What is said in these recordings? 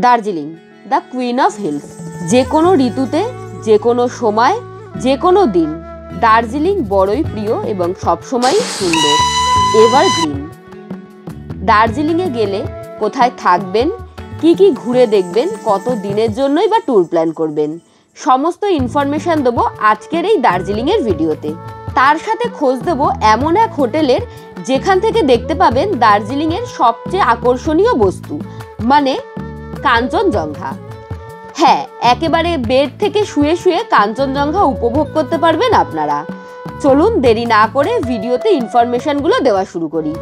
Darjeeling, the queen of hills. যে কোনো ঋতুতে, যে কোনো সময়, যে কোনো দিন দার্জিলিং বড়ই প্রিয় এবং সবসময়ই সুন্দর, এভারগ্রিন। দার্জিলিংয়ে গেলে কোথায় থাকবেন, কি কি ঘুরে দেখবেন, কত দিনের জন্যই বা ট্যুর প্ল্যান করবেন, সমস্ত ইনফরমেশন দেবো আজকের এই দার্জিলিংয়ের ভিডিওতে। তার সাথে খোঁজ দেবো এমন এক হোটেলের যেখান থেকে দেখতে পাবেন দার্জিলিংয়ের সবচেয়ে আকর্ষণীয় বস্তু, মানে কাঞ্চনজঙ্ঘা। হ্যাঁ, একেবারে বেড থেকে শুয়ে শুয়ে কাঞ্চনজঙ্ঘা উপভোগ করতে পারবেন আপনারা। চলুন দেরি না করে ভিডিওতে ইনফরমেশনগুলো দেওয়া শুরু করি।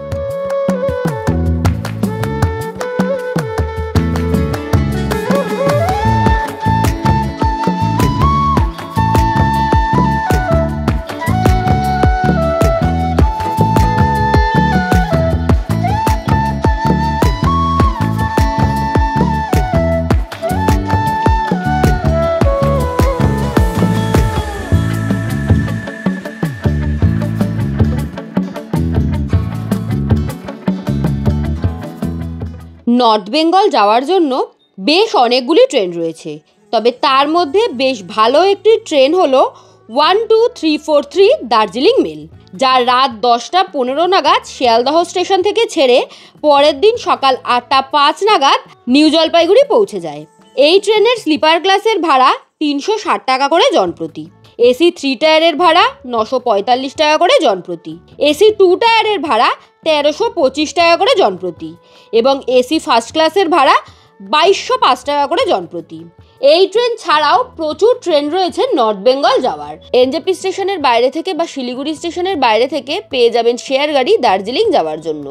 নর্থ বেঙ্গল যাওয়ার জন্য বেশ অনেকগুলি ট্রেন রয়েছে, তবে তার মধ্যে বেশ ভালো একটি ট্রেন হলো 12343 দার্জিলিং মেল, যা রাত 10:15 নাগাদ শিয়ালদহ স্টেশন থেকে ছেড়ে পরের দিন সকাল 8:05 নাগাদ নিউ জলপাইগুড়ি পৌঁছে যায়। এই ট্রেনের স্লিপার ক্লাসের ভাড়া 360 টাকা করে জনপ্রতি, এসি 3 টায়ারের ভাড়া 945 টাকা করে জনপ্রতি, এসি 2 টায়ারের ভাড়া 1325 টাকা করে জনপ্রতি এবং এসি ফার্স্ট ক্লাসের ভাড়া 2205 টাকা করে জনপ্রতি। এই ট্রেন ছাড়াও প্রচুর ট্রেন রয়েছে নর্থ বেঙ্গল যাওয়ার। এনজেপি স্টেশনের বাইরে থেকে বা শিলিগুড়ি স্টেশনের বাইরে থেকে পেয়ে যাবেন শেয়ার গাড়ি দার্জিলিং যাওয়ার জন্য।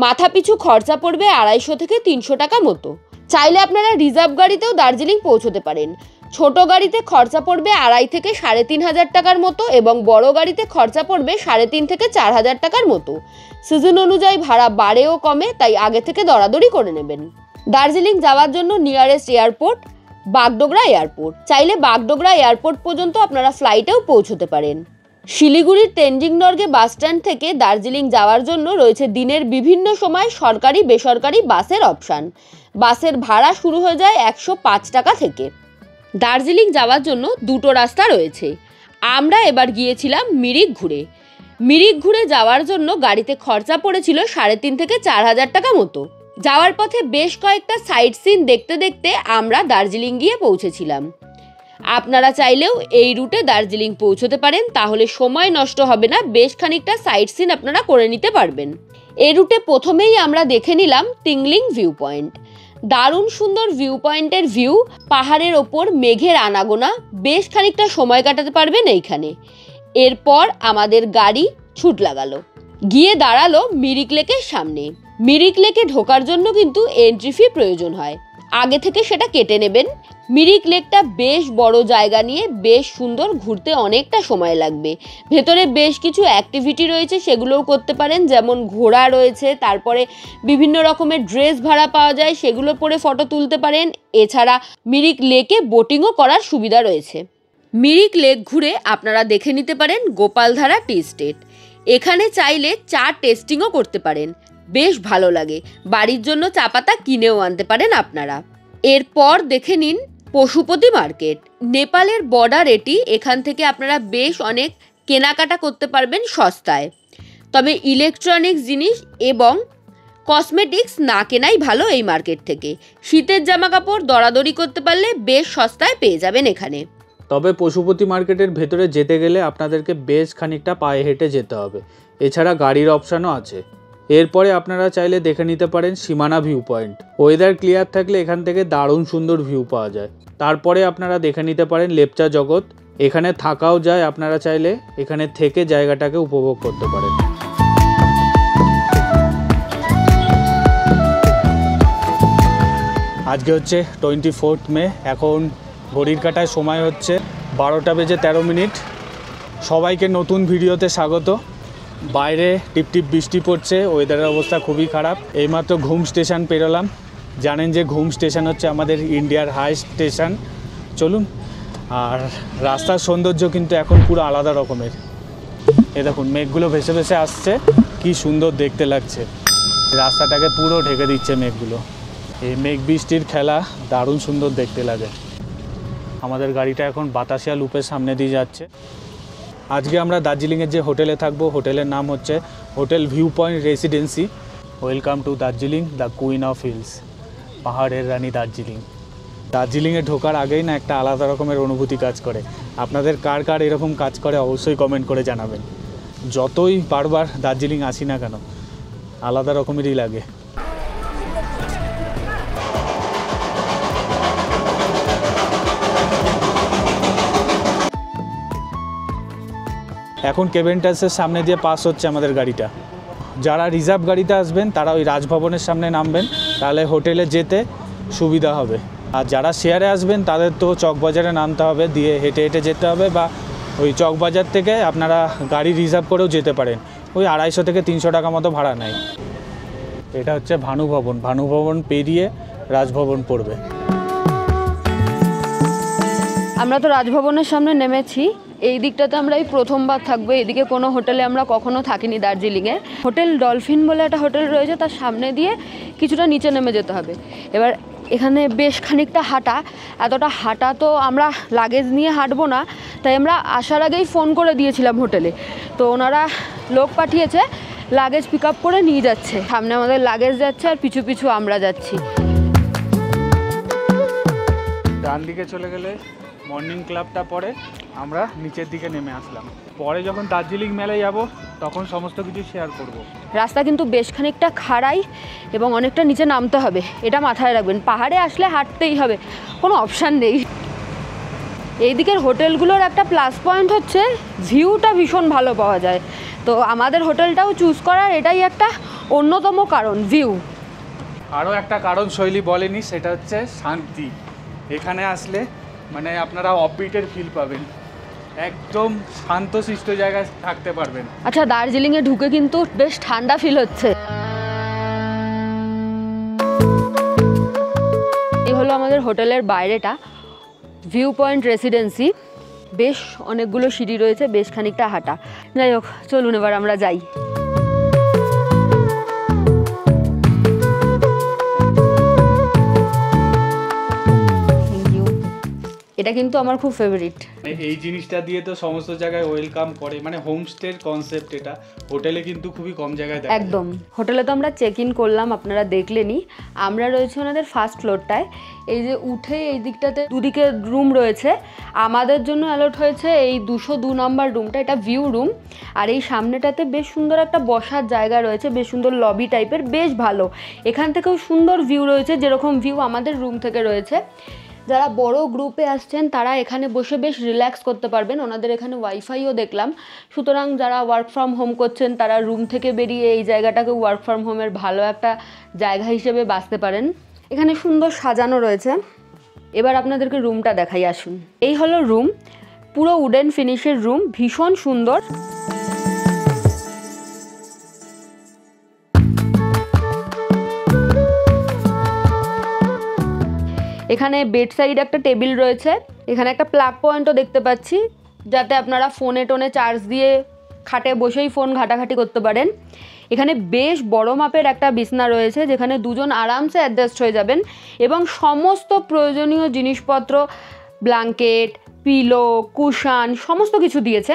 মাথাপিছু খরচা পড়বে 250 থেকে 300 টাকা মতো। চাইলে আপনারা রিজার্ভ গাড়িতেও দার্জিলিং পৌঁছতে পারেন। ছোট গাড়িতে খরচা পড়বে 2,500 থেকে 3,500 টাকার মতো এবং বড় গাড়িতে খরচা পড়বে 3,500 থেকে 4,000 টাকার মতো। সিজন অনুযায়ী ভাড়া বাড়ে ও কমে, তাই আগে থেকে দরাদরি করে নেবেন। দার্জিলিং যাওয়ার জন্য নিয়ারেস্ট এয়ারপোর্ট বাগডোগরা এয়ারপোর্ট। চাইলে বাগডোগরা এয়ারপোর্ট পর্যন্ত আপনারা ফ্লাইটেও পৌঁছতে পারেন। শিলিগুড়ির তেনজিং নর্গে বাস স্ট্যান্ড থেকে দার্জিলিং যাওয়ার জন্য রয়েছে দিনের বিভিন্ন সময় সরকারি বেসরকারি বাসের অপশান। বাসের ভাড়া শুরু হয়ে যায় 105 টাকা থেকে। দার্জিলিং যাওয়ার জন্য দুটো রাস্তা রয়েছে। আমরা এবার গিয়েছিলাম মিরিক ঘুরে। মিরিক ঘুরে যাওয়ার জন্য গাড়িতে খরচা পড়েছিল 3,500 থেকে 4,000 টাকা মতো। যাওয়ার পথে বেশ কয়েকটা সাইট সিন দেখতে দেখতে আমরা দার্জিলিং গিয়ে পৌঁছেছিলাম। আপনারা চাইলেও এই রুটে দার্জিলিং পৌঁছতে পারেন, তাহলে সময় নষ্ট হবে না, বেশ খানিকটা সাইট সিন আপনারা করে নিতে পারবেন। এই রুটে প্রথমেই আমরা দেখে নিলাম টিংলিং ভিউ পয়েন্ট। দারুণ সুন্দর ভিউ পয়েন্টের ভিউ, পাহাড়ের ওপর মেঘের আনাগোনা, বেশ খানিকটা সময় কাটাতে পারবেন এইখানে। এরপর আমাদের গাড়ি ছুট লাগালো, গিয়ে দাঁড়ালো মিরিক লেকের সামনে। মিরিক লেকে ঢোকার জন্য কিন্তু এন্ট্রি ফি প্রয়োজন হয়, আগে থেকে সেটা কেটে নেবেন। মিরিক লেকটা বেশ বড় জায়গা নিয়ে বেশ সুন্দর, ঘুরতে অনেকটা সময় লাগবে। ভেতরে বেশ কিছু অ্যাক্টিভিটি রয়েছে, সেগুলোও করতে পারেন, যেমন ঘোড়া রয়েছে, তারপরে বিভিন্ন রকমের ড্রেস ভাড়া পাওয়া যায়, সেগুলো পরে ফটো তুলতে পারেন। এছাড়া মিরিক লেকে বোটিংও করার সুবিধা রয়েছে। মিরিক লেক ঘুরে আপনারা দেখে নিতে পারেন গোপালধারা টি স্টেট। এখানে চাইলে চা টেস্টিংও করতে পারেন, বেশ ভালো লাগে। বাড়ির জন্য চা পাতা কিনেও আনতে পারেন আপনারা। এরপর দেখে নিন পশুপতি মার্কেট। নেপালের বর্ডার এটি, এখান থেকে আপনারা বেশ অনেক কেনাকাটা করতে পারবেন সস্তায়। তবে ইলেকট্রনিক্স জিনিস এবং কসমেটিক্স না কেনাই ভালো এই মার্কেট থেকে। শীতের জামা কাপড় দরাদরি করতে পারলে বেশ সস্তায় পেয়ে যাবেন এখানে। তবে পশুপতি মার্কেটের ভেতরে যেতে গেলে আপনাদেরকে বেশ খানিকটা পায়ে হেঁটে যেতে হবে, এছাড়া গাড়ির অপশানও আছে। এরপরে আপনারা চাইলে দেখে নিতে পারেন সীমানা ভিউ পয়েন্ট। ওয়েদার ক্লিয়ার থাকলে এখান থেকে দারুণ সুন্দর ভিউ পাওয়া যায়। তারপরে আপনারা দেখে নিতে পারেন লেপচা জগৎ। এখানে থাকাও যায়, আপনারা চাইলে এখানে থেকে জায়গাটাকে উপভোগ করতে পারেন। আজকে হচ্ছে 24 মে। এখন ঘড়ির কাঁটায় সময় হচ্ছে 12:13। সবাইকে নতুন ভিডিওতে স্বাগত। বাইরে টিপটিপ বৃষ্টি পড়ছে, ওয়েদারের অবস্থা খুবই খারাপ। এইমাত্র ঘুম স্টেশন পেরোলাম। জানেন যে ঘুম স্টেশন হচ্ছে আমাদের ইন্ডিয়ার হাইস্ট স্টেশন। চলুন, আর রাস্তার সৌন্দর্য কিন্তু এখন পুরো আলাদা রকমের। এ দেখুন মেঘগুলো ভেসে ভেসে আসছে, কি সুন্দর দেখতে লাগছে। রাস্তাটাকে পুরো ঢেকে দিচ্ছে মেঘগুলো। এই মেঘ বৃষ্টির খেলা দারুণ সুন্দর দেখতে লাগে। আমাদের গাড়িটা এখন বাতাসিয়া লুপের সামনে দিয়ে যাচ্ছে। আজকে আমরা দার্জিলিংয়ের যে হোটেলে থাকবো, হোটেলের নাম হচ্ছে hotel view point residency. Welcome to Darjeeling, the queen of hills, পাহাড়ের রানী দার্জিলিং। দার্জিলিংয়ে ঢোকার আগেই না একটা আলাদা রকমের অনুভূতি কাজ করে। আপনাদের কার কার এরকম কাজ করে অবশ্যই কমেন্ট করে জানাবেন। যতই বারবার দার্জিলিং আসি না কেন, আলাদা রকমেরই লাগে। এখন কেভেন্টাসের সামনে দিয়ে পাস হচ্ছে আমাদের গাড়িটা। যারা রিজার্ভ গাড়িতে আসবেন তারা ওই রাজভবনের সামনে নামবেন, তাহলে হোটেলে যেতে সুবিধা হবে। আর যারা শেয়ারে আসবেন তাদের তো চকবাজারে নামতে হবে, দিয়ে হেঁটে হেঁটে যেতে হবে, বা ওই চকবাজার থেকে আপনারা গাড়ি রিজার্ভ করেও যেতে পারেন। ওই 250 থেকে 300 টাকা মতো ভাড়া নেয়। এটা হচ্ছে ভানুভবন। ভানুভবন পেরিয়ে রাজভবন পড়বে। আমরা তো রাজভবনের সামনে নেমেছি। এই দিকটাতে আমরা এই প্রথমবার থাকবো। এদিকে কোনো হোটেলে আমরা কখনো থাকিনি দার্জিলিংয়ে। হোটেল ডলফিন বলে একটা হোটেল রয়েছে, তার সামনে দিয়ে কিছুটা নিচে নেমে যেতে হবে। এবার এখানে বেশ খানিকটা হাঁটা। এতটা হাঁটা তো আমরা লাগেজ নিয়ে হাঁটবো না, তাই আমরা আসার আগেই ফোন করে দিয়েছিলাম হোটেলে। তো ওনারা লোক পাঠিয়েছে, লাগেজ পিক আপ করে নিয়ে যাচ্ছে। সামনে আমাদের লাগেজ যাচ্ছে আর পিছু পিছু আমরা যাচ্ছি। ডান দিকে চলে গেলে মর্নিং ক্লাবটা পরে আমরা নিচের দিকে নেমে আসলাম। পরে যখন দার্জিলিং মেলায় যাব তখন সমস্ত কিছু শেয়ার করব। রাস্তা কিন্তু বেশ খানিকটা খাড়াই এবং অনেকটা নিচে নামতে হবে, এটা মাথায় রাখবেন। পাহাড়ে আসলে হাঁটতেই হবে, কোনো অপশান নেই। এই দিকের হোটেলগুলোর একটা প্লাস পয়েন্ট হচ্ছে ভিউটা ভীষণ ভালো পাওয়া যায়। তো আমাদের হোটেলটাও চুজ করার এটাই একটা অন্যতম কারণ, ভিউ। আরও একটা কারণ শৈলী বলেনি, সেটা হচ্ছে শান্তি। এখানে আসলে মানে আপনারা অফবিটের ফিল পাবেন, একদম শান্তশিষ্ট জায়গায় থাকতে পারবেন। আচ্ছা, দার্জিলিংয়ে ঢুকে কিন্তু বেশ ঠান্ডা ফিল হচ্ছে। এই হলো আমাদের হোটেলের বাইরেটা, ভিউ পয়েন্ট রেসিডেন্সি। বেশ অনেকগুলো সিঁড়ি রয়েছে, বেশ খানিকটা হাঁটা। যাই হোক, চলুন এবার আমরা যাই। এটা কিন্তু আমার খুব ফেভারিট। এই জিনিসটা দিয়ে তো সমস্ত জায়গায় ওয়েলকাম করে, মানে হোমস্টের কনসেপ্ট এটা। হোটেলে কিন্তু খুবই কম জায়গায় দেখা যায়। একদম। হোটেলে তো আমরা চেক ইন করলাম, আপনারা দেখলেনই। আমরা রয়েছে ওনাদের ফার্স্ট ফ্লোরটায়। এই যে উঠে এই দিকটাতে দুদিকে রুম রয়েছে। আমাদের জন্য অ্যালট হয়েছে এই 202 নম্বর রুমটা, এটা ভিউ রুম। আর এই সামনেটাতে বেশ সুন্দর একটা বসার জায়গা রয়েছে, বেশ সুন্দর লবি টাইপের, বেশ ভালো। এখান থেকেও সুন্দর ভিউ রয়েছে, যেরকম ভিউ আমাদের রুম থেকে রয়েছে। যারা বড় গ্রুপে আসছেন তারা এখানে বসে বেশ রিল্যাক্স করতে পারবেন। ওনাদের এখানে ওয়াইফাইও দেখলাম। সুতরাং যারা ওয়ার্ক ফ্রম হোম করছেন তারা রুম থেকে বেরিয়ে এই জায়গাটাকে ওয়ার্ক ফ্রম হোমের ভালো একটা জায়গা হিসেবে বাঁচতে পারেন। এখানে সুন্দর সাজানো রয়েছে। এবার আপনাদেরকে রুমটা দেখাই, আসুন। এই হলো রুম, পুরো উডেন ফিনিশের রুম, ভীষণ সুন্দর। এখানে বেড সাইড একটা টেবিল রয়েছে। এখানে একটা প্লাগ পয়েন্টও দেখতে পাচ্ছি, যাতে আপনারা ফোনে টোনে চার্জ দিয়ে খাটে বসেই ফোন ঘাটাঘাটি করতে পারেন। এখানে বেশ বড় মাপের একটা বিছনা রয়েছে, যেখানে দুজন আরামসে অ্যাডজাস্ট হয়ে যাবেন, এবং সমস্ত প্রয়োজনীয় জিনিসপত্র, ব্ল্যাঙ্কেট, পিলো, কুশান সমস্ত কিছু দিয়েছে।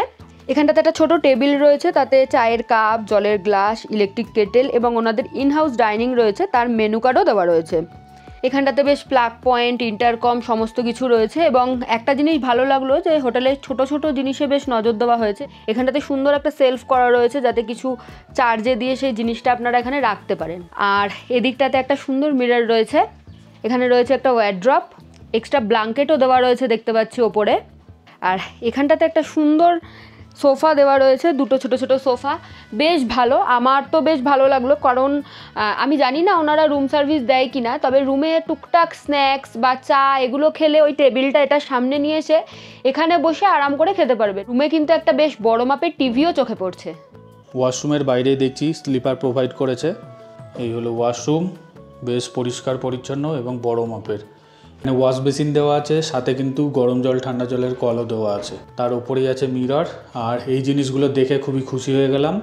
এখানটাতে একটা ছোট টেবিল রয়েছে, তাতে চায়ের কাপ, জলের গ্লাস, ইলেকট্রিক কেটেল এবং ওনাদের ইনহাউস ডাইনিং রয়েছে, তার মেনু কার্ডও দেওয়া রয়েছে। এখানটাতে বেশ প্লাগ পয়েন্ট, ইন্টারকম সমস্ত কিছু রয়েছে। এবং একটা জিনিস ভালো লাগলো যে হোটেলের ছোট ছোট জিনিসে বেশ নজর দেওয়া হয়েছে। এখানটাতে সুন্দর একটা সেলফ করা রয়েছে, যাতে কিছু চার্জে দিয়ে সেই জিনিসটা আপনারা এখানে রাখতে পারেন। আর এদিকটাতে একটা সুন্দর মিরর রয়েছে। এখানে রয়েছে একটা ওয়ারড্রপ, এক্সট্রা ব্ল্যাঙ্কেটও দেওয়া রয়েছে দেখতে পাচ্ছি ওপরে। আর এখানটাতে একটা সুন্দর সোফা দেওয়া রয়েছে, দুটো ছোট ছোট সোফা, বেশ ভালো। আমার তো বেশ ভালো লাগলো, কারণ আমি জানি না ওনারা রুম সার্ভিস দেয় কি না, তবে রুমে টুকটাক স্ন্যাক্স বা চা এগুলো খেলে ওই টেবিলটা এটা সামনে নিয়ে এসে এখানে বসে আরাম করে খেতে পারবে। রুমে কিন্তু একটা বেশ বড় মাপের টিভিও চোখে পড়ছে। ওয়াশরুমের বাইরে দেখছি স্লিপার প্রোভাইড করেছে। এই হলো ওয়াশরুম, বেশ পরিষ্কার পরিচ্ছন্ন এবং বড় মাপের। এখানে ওয়াশ বেসিন দেওয়া আছে, সাথে কিন্তু গরম জল ঠান্ডা জলের কলও দেওয়া আছে। তার উপরেই আছে মিরর। আর এই জিনিসগুলো দেখে খুবই খুশি হয়ে গেলাম,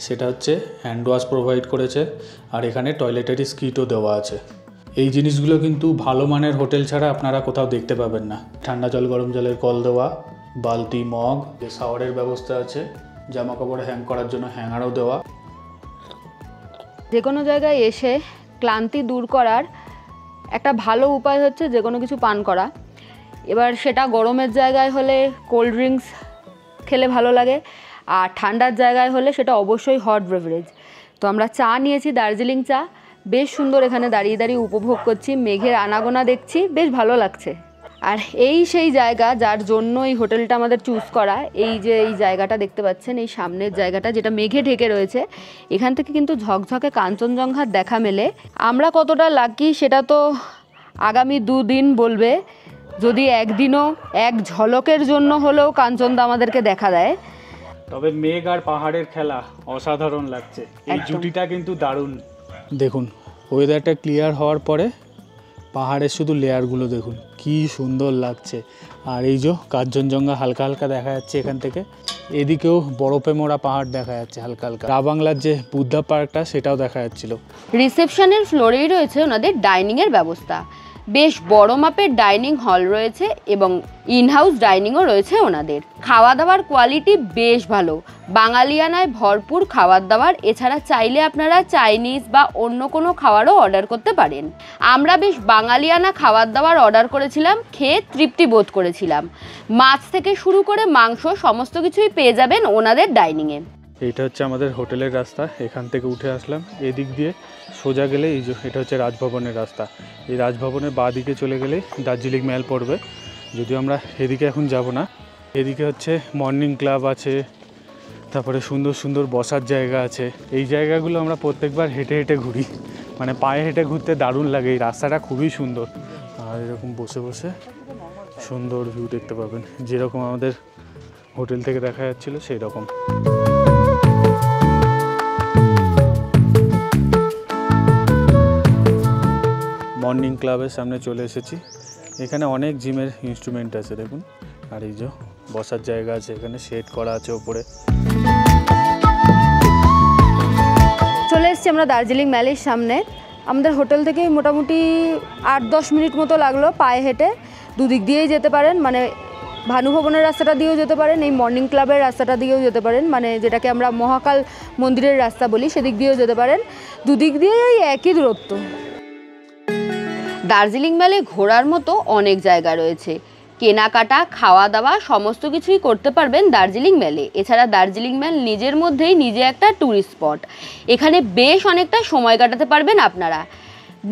সেটা হচ্ছে হ্যান্ড ওয়াশ প্রোভাইড করেছে, আর এখানে টয়লেটারি স্কিটও দেওয়া আছে। এই জিনিসগুলো কিন্তু ভালো মানের হোটেল ছাড়া আপনারা কোথাও দেখতে পাবেন না। ঠান্ডা জল গরম জলের কল দেওয়া, বালতি, মগ, শাওয়ারের ব্যবস্থা আছে, জামা কাপড় হ্যাং করার জন্য হ্যাঙ্গারও দেওয়া। যে কোনো জায়গায় এসে ক্লান্তি দূর করার একটা ভালো উপায় হচ্ছে যে কোনো কিছু পান করা। এবার সেটা গরমের জায়গায় হলে কোল্ড ড্রিঙ্কস খেলে ভালো লাগে, আর ঠান্ডার জায়গায় হলে সেটা অবশ্যই হট বেভারেজ। তো আমরা চা নিয়েছি, দার্জিলিং চা, বেশ সুন্দর। এখানে দাঁড়িয়ে দাঁড়িয়ে উপভোগ করছি, মেঘের আনাগোনা দেখছি, বেশ ভালো লাগছে। আর এই সেই জায়গা যার জন্য এই হোটেলটা আমাদের চুজ করা। এই যে এই জায়গাটা দেখতে পাচ্ছেন, এই সামনের জায়গাটা যেটা মেঘে ঢেকে রয়েছে, এখান থেকে কিন্তু ঝকঝকে কাঞ্চনজঙ্ঘার দেখা মেলে। আমরা কতটা লাকি সেটা তো আগামী 2 দিন বলবে। যদি একদিনও এক ঝলকের জন্য হলেও কাঞ্চনদা আমাদেরকে দেখা দেয়। তবে মেঘ আর পাহাড়ের খেলা অসাধারণ লাগছে, এই জুটিটা কিন্তু দারুণ। দেখুন ওয়েদারটা ক্লিয়ার হওয়ার পরে পাহাড়ের শুধু লেয়ারগুলো দেখুন কি সুন্দর লাগছে। আর এই যে কাঞ্চনজঙ্ঘা হালকা হালকা দেখা যাচ্ছে এখান থেকে, এদিকেও বরফে মোড়া পাহাড় দেখা যাচ্ছে হালকা হালকা। রা বাংলার যে বুদ্ধা পার্কটা সেটাও দেখা যাচ্ছিল। রিসেপশনের ফ্লোরেই রয়েছে ওনাদের ডাইনিংয়ের ব্যবস্থা। বেশ বড় মাপের ডাইনিং হল রয়েছে এবং ইনহাউস ডাইনিংও রয়েছে ওনাদের। খাওয়া দাওয়ার কোয়ালিটি বেশ ভালো, বাঙালিয়ানায় ভরপুর খাবার দাবার। এছাড়া চাইলে আপনারা চাইনিজ বা অন্য কোনো খাবারও অর্ডার করতে পারেন। আমরা বেশ বাঙালিয়ানা খাবার দাবার অর্ডার করেছিলাম, খেয়ে তৃপ্তি বোধ করেছিলাম। মাছ থেকে শুরু করে মাংস সমস্ত কিছুই পেয়ে যাবেন ওনাদের ডাইনিংয়ে। এইটা হচ্ছে আমাদের হোটেলের রাস্তা, এখান থেকে উঠে আসলাম। এদিক দিয়ে সোজা গেলে এই যে এটা হচ্ছে রাজভবনের রাস্তা। এই রাজভবনের বাঁ দিকে চলে গেলে দার্জিলিং মেল পড়বে। যদিও আমরা এদিকে এখন যাব না। এদিকে হচ্ছে মর্নিং ক্লাব আছে, তারপরে সুন্দর সুন্দর বসার জায়গা আছে। এই জায়গাগুলো আমরা প্রত্যেকবার হেঁটে হেঁটে ঘুরি, মানে পায়ে হেঁটে ঘুরতে দারুণ লাগে। এই রাস্তাটা খুবই সুন্দর, আর এরকম বসে বসে সুন্দর ভিউ দেখতে পাবেন, যেরকম আমাদের হোটেল থেকে দেখা যাচ্ছিলো সেই রকম। মর্নিং ক্লাবের সামনে চলে এসেছি। এখানে অনেক জিমের ইনস্ট্রুমেন্ট আছে দেখুন, আর এই যে বসার জায়গা আছে, এখানে শেড করা আছে ওপরে। চলে এসেছি আমরা দার্জিলিং ম্যালের সামনে। আমাদের হোটেল থেকে মোটামুটি 8-10 মিনিট মতো লাগলো পায়ে হেঁটে। দুদিক দিয়েই যেতে পারেন, মানে ভানুভবনের রাস্তাটা দিয়েও যেতে পারেন, এই মর্নিং ক্লাবের রাস্তাটা দিয়েও যেতে পারেন, মানে যেটাকে আমরা মহাকাল মন্দিরের রাস্তা বলি, সেদিক দিয়েও যেতে পারেন। দুদিক দিয়েই একই দূরত্ব। দার্জিলিং ম্যালে ঘোরার মতো অনেক জায়গা রয়েছে, কেনাকাটা, খাওয়া দাওয়া সমস্ত কিছুই করতে পারবেন দার্জিলিং ম্যালে। এছাড়া দার্জিলিং ম্যাল নিজের মধ্যেই নিজে একটা ট্যুরিস্ট স্পট। এখানে বেশ অনেকটা সময় কাটাতে পারবেন আপনারা,